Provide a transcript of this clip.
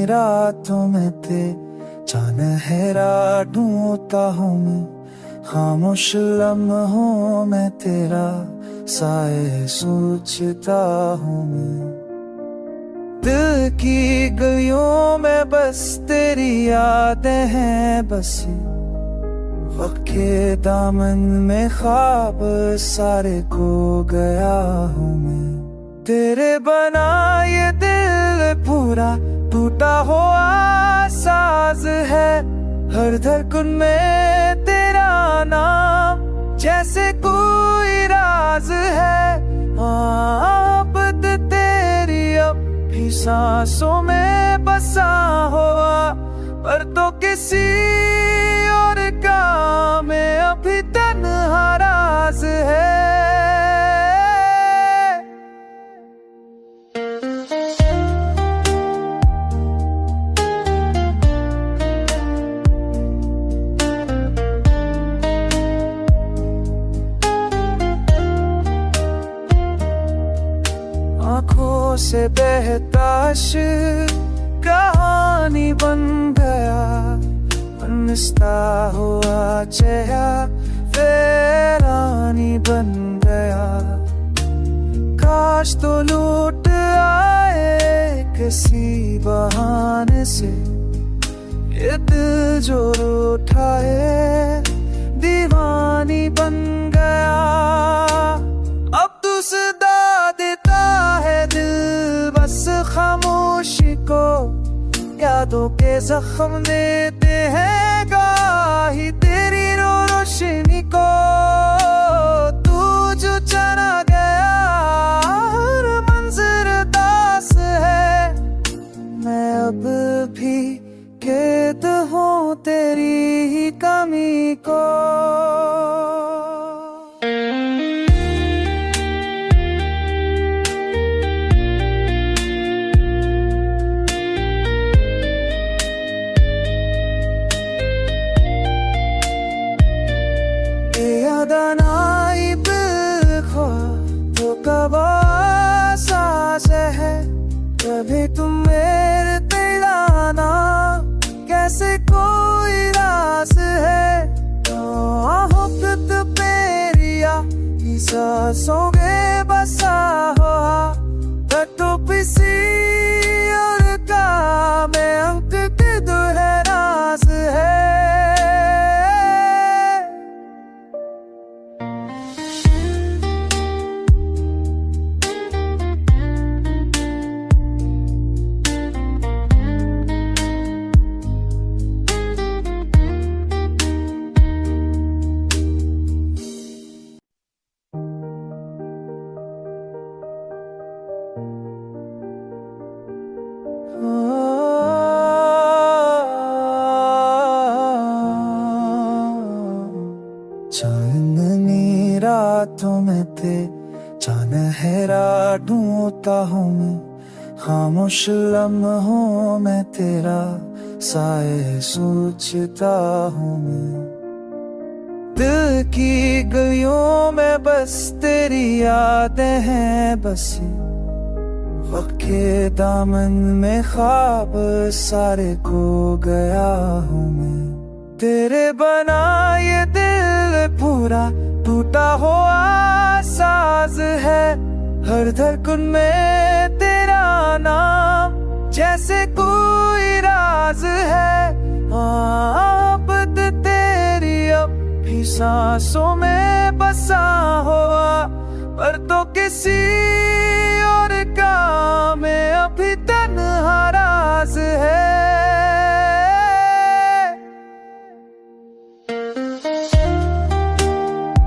रातों में ते चानहेरा ढूंढता हूँ मैं, खामोश लम्हों में तेरा साए सोचता हूँ मैं। दिल की गलियों में बस तेरी यादें हैं बसी, वक्त के दामन में ख्वाब सारे खो गया हूँ मैं। तेरे बना ये दिल पूरा टूटा हुआ साज है, हर धड़कन में तेरा नाम जैसे कोई राज है। अब तेरी अब भी सांसों में बसा हुआ, पर तो किसी और का में अभी तन्हा राज है। आँखों से बहता कहानी बन गया, बनता हुआ चेहरा वीरानी बन गया। काश तो लौट आए किसी बहाने से, ये दिल जो उठाए दीवानी बन गया। अब तू सदा देता है दिल बस खामोशी को, यादों के जख्म देते हैं गाही तेरी रोशनी को। तू जो चला गया हर मंजर दास है, मैं अब भी कैद हूँ तेरी ही कमी को। दानाई बिल्खो तो कब सांस है, कभी तुम मेरे दिलाना कैसे कोई रास है। मोहब्बत पेरिया की सांसों में बसा हुआ, तो किसी और का में अंक के दुहरास है। चांदनी रातों में ते चानहेरा ढूंढता हूँ मैं, खामोश लम्हों में तेरा साए सोचता हूँ मैं। दिल की गलियों में बस तेरी यादें हैं बसी, वक्त के दामन में ख्वाब सारे खो गया हूँ मैं। तेरे बना ये दिल पूरा टूटा हुआ साज है, हर धड़कन में तेरा नाम जैसे कोई राज है। अब तेरी अब भी सांसों में बसा हुआ, पर तो किसी और का में अभी